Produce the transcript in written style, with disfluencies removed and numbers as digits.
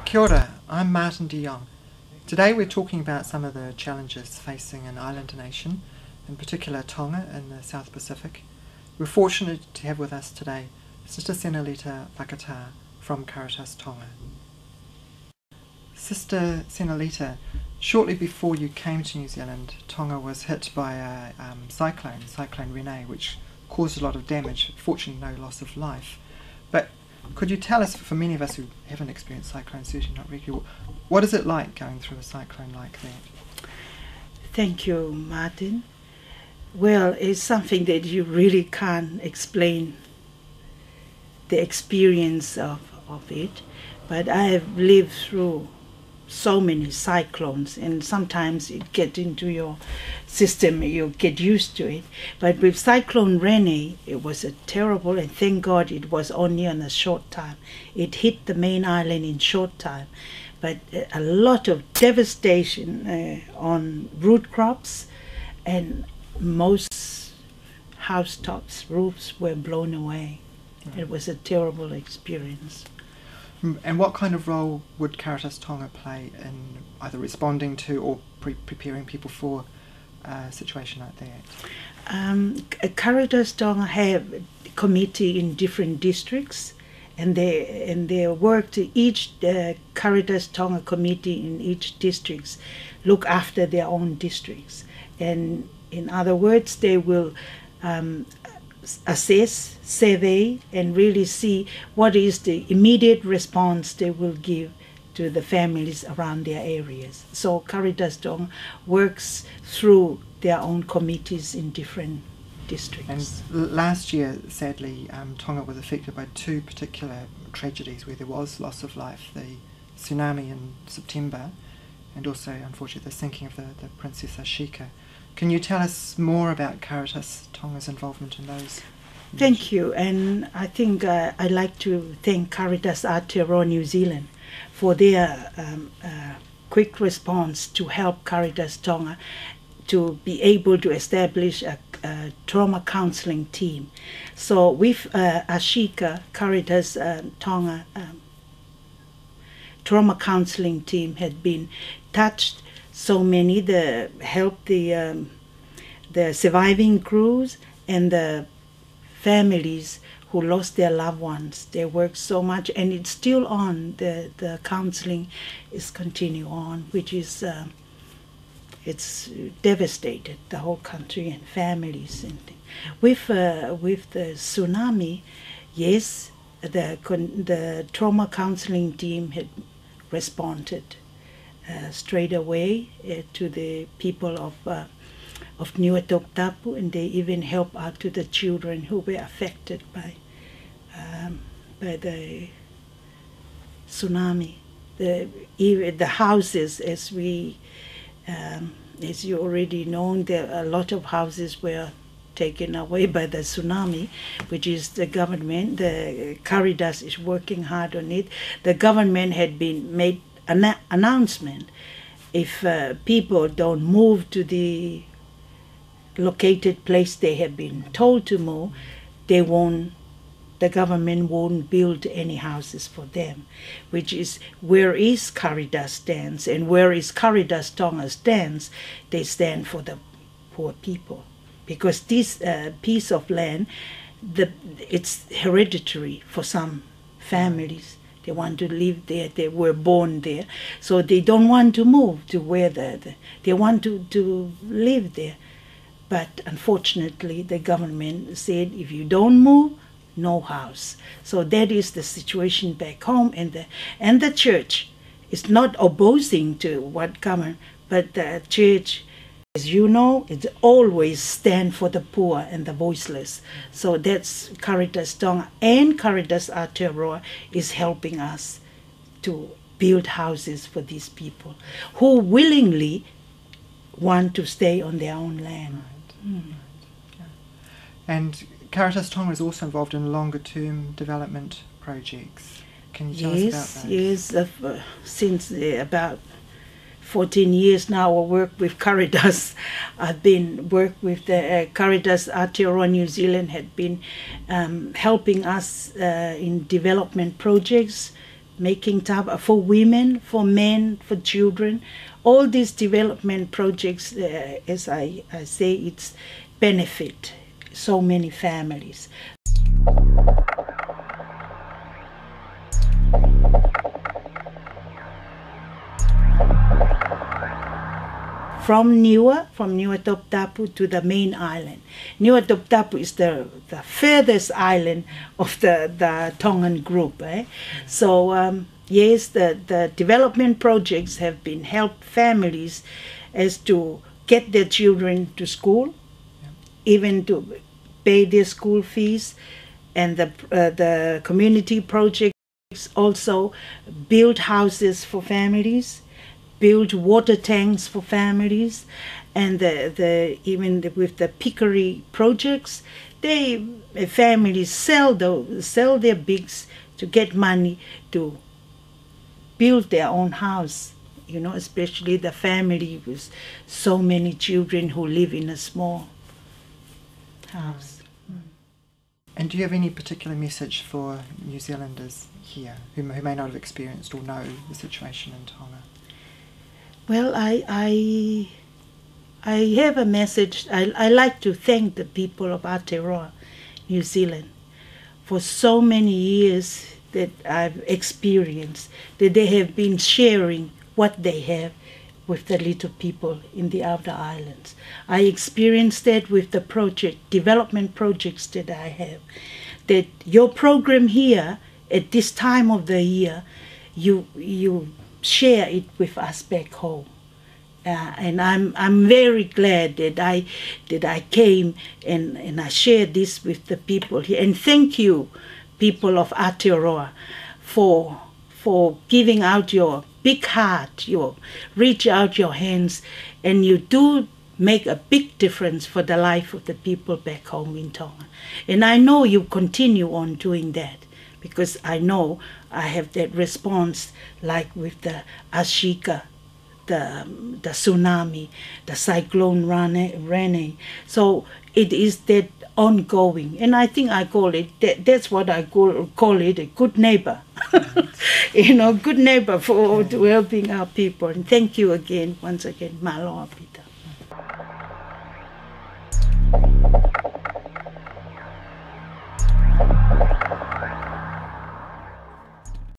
Kia ora, I'm Martin de Jong. Today we're talking about some of the challenges facing an island nation, in particular Tonga in the South Pacific. We're fortunate to have with us today Sister Senalita Whakatā from Caritas Tonga. Sister Senalita, shortly before you came to New Zealand, Tonga was hit by a Cyclone Rene, which caused a lot of damage, fortunately no loss of life. But could you tell us, for many of us who haven't experienced cyclones, certainly not regularly, what is it like going through a cyclone like that? Thank you, Martin. Well, it's something that you really can't explain the experience of it, but I have lived through so many cyclones, and sometimes it gets into your system, you get used to it. But with Cyclone Rene, it was a terrible, and thank God it was only on a short time. It hit the main island in short time, but a lot of devastation on root crops, and most housetops, roofs were blown away. Right. It was a terrible experience. And what kind of role would Caritas Tonga play in either responding to or preparing people for a situation like that? Caritas Tonga have a committee in different districts, and they work to each Caritas Tonga committee in each districts look after their own districts. And in other words, they will assess, survey, and really see what is the immediate response they will give to the families around their areas. So Caritas Tonga works through their own committees in different districts. And last year, sadly, Tonga was affected by two particular tragedies where there was loss of life: the tsunami in September, and also, unfortunately, the sinking of the Princess Ashika. Can you tell us more about Caritas Tonga's involvement in those? Thank you, and I think I'd like to thank Caritas Aotearoa New Zealand for their quick response to help Caritas Tonga to be able to establish a trauma counselling team. So with Ashika, Caritas Tonga trauma counselling team had been touched. So many help the surviving crews and the families who lost their loved ones. They work so much, and it's still on. The counseling is continue on, which is it's devastated the whole country and families. And with the tsunami, yes, the trauma counseling team had responded straight away to the people of Niuatok-Tapu, and they even help out to the children who were affected by the tsunami. The houses, as you already know, a lot of houses were taken away by the tsunami, which is the government. The Caritas is working hard on it. The government had been made an announcement: if people don't move to the located place they have been told to move, the government won't build any houses for them, which is where is Caritas stands, and where is Caritas Tonga stands. They stand for the poor people, because this piece of land, it's hereditary for some families. They want to live there. They were born there, so they don't want to move to where they want to live there. But unfortunately, the government said, if you don't move, no house. So that is the situation back home, and the church is not opposing to what government, but the church, as you know, it always stand for the poor and the voiceless. So that's Caritas Tonga, and Caritas Aotearoa is helping us to build houses for these people who willingly want to stay on their own land. Right. Mm. Yeah. And Caritas Tonga is also involved in longer-term development projects. Can you tell us about those? Yes, since about 14 years now, I work with Caritas. I've been work with the Caritas Aotearoa New Zealand had been helping us in development projects, making tapa for women, for men, for children. All these development projects, as I say, it's benefit so many families. From Niua Toptapu to the main island. Niua Toptapu is the furthest island of the Tongan group. So yes, the development projects have been helped families as to get their children to school, even to pay their school fees, and the community projects also build houses for families, build water tanks for families, and even with the pickery projects, families sell their bigs to get money to build their own house. You know, especially the family with so many children who live in a small house. And do you have any particular message for New Zealanders here who may not have experienced or know the situation in Tonga? Well, I have a message. I like to thank the people of Aotearoa, New Zealand, for so many years that I've experienced, that they have been sharing what they have with the little people in the outer islands. I experienced that with the development projects that I have. That your program here, at this time of the year, you share it with us back home. And I'm very glad that I came and I shared this with the people here. And thank you, people of Aotearoa, for giving out your big heart, reach out your hands, and you do make a big difference for the life of the people back home in Tonga. And I know you continue on doing that, because I know I have that response, like with the Ashika, the tsunami, the cyclone Rene. So it is that ongoing, and I think I call it that's what I call it, a good neighbor. You know, good neighbor for helping our people. And thank you again, once again, Maloapi.